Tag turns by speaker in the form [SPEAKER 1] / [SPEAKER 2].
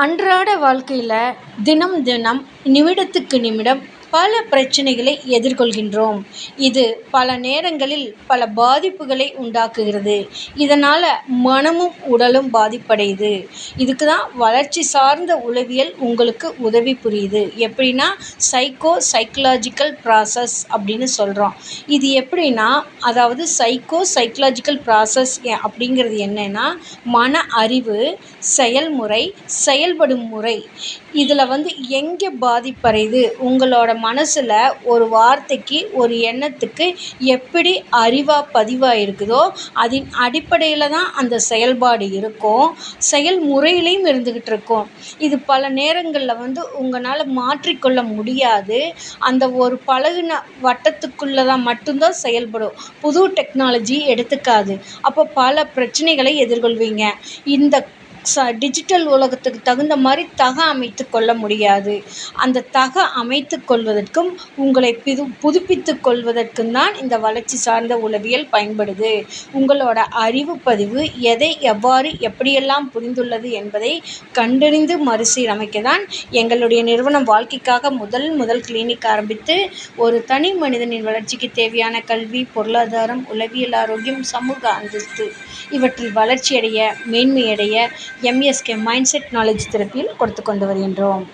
[SPEAKER 1] அன்றாட வாழ்க்கையில் தினம் தினம் நிமிடத்துக்கு நிமிடம் பல பிரச்சனைகளை எதிர்கொள்கின்றோம். இது பல நேரங்களில் பல பாதிப்புகளை உண்டாக்குகிறது. இதனால் மனமும் உடலும் பாதிப்படையுது. இதுக்கு தான் வளர்ச்சி சார்ந்த உளவியல் உங்களுக்கு உதவி புரியுது. எப்படின்னா சைக்கலாஜிக்கல் ப்ராசஸ் அப்படின்னு சொல்கிறோம். இது எப்படின்னா, அதாவது சைக்கலாஜிக்கல் ப்ராசஸ் அப்படிங்கிறது என்னன்னா, மன அறிவு, செயல்முறை, செயல்படும் முறை. இதில் எங்கே பாதிப்படையுது, உங்களோட மனசில் ஒரு வார்த்தைக்கு ஒரு எண்ணத்துக்கு எப்படி அறிவாக பதிவாயிருக்குதோ அதன் அடிப்படையில் தான் அந்த செயல்பாடு இருக்கும். செயல்முறையிலையும் இருந்துக்கிட்டு இருக்கும். இது பல நேரங்களில் உங்களால் மாற்றிக்கொள்ள முடியாது. அந்த ஒரு பழகுன வட்டத்துக்குள்ளே தான் மட்டும்தான் செயல்படும். புது டெக்னாலஜி எடுத்துக்காது. அப்போ பல பிரச்சனைகளை எதிர்கொள்வீங்க. இந்த டிஜிட்டல் உலகத்துக்கு தகுந்த மாதிரி அமைத்து கொள்ள முடியாது. அந்த அமைத்து கொள்வதற்கும் உங்களை புதுப்பித்து கொள்வதற்கும் தான் இந்த வளர்ச்சி சார்ந்த உளவியல் பயன்படுது. உங்களோட அறிவு பதிவு எதை எவ்வாறு எப்படியெல்லாம் புரிந்துள்ளது என்பதை கண்டறிந்து மறுசீரமைக்க தான் எங்களுடைய நிறுவனம் வாழ்க்கைக்காக முதல் கிளினிக் ஆரம்பித்து ஒரு தனி மனிதனின் வளர்ச்சிக்கு தேவையான கல்வி, பொருளாதாரம், உளவியல் ஆரோக்கியம், சமூக அந்தஸ்து இவற்றில் வளர்ச்சியடைய மேன்மையடைய MSK மைண்ட் செட் நாலேஜ் தெரப்பியில் கொடுத்து கொண்டு வருகின்றோம்.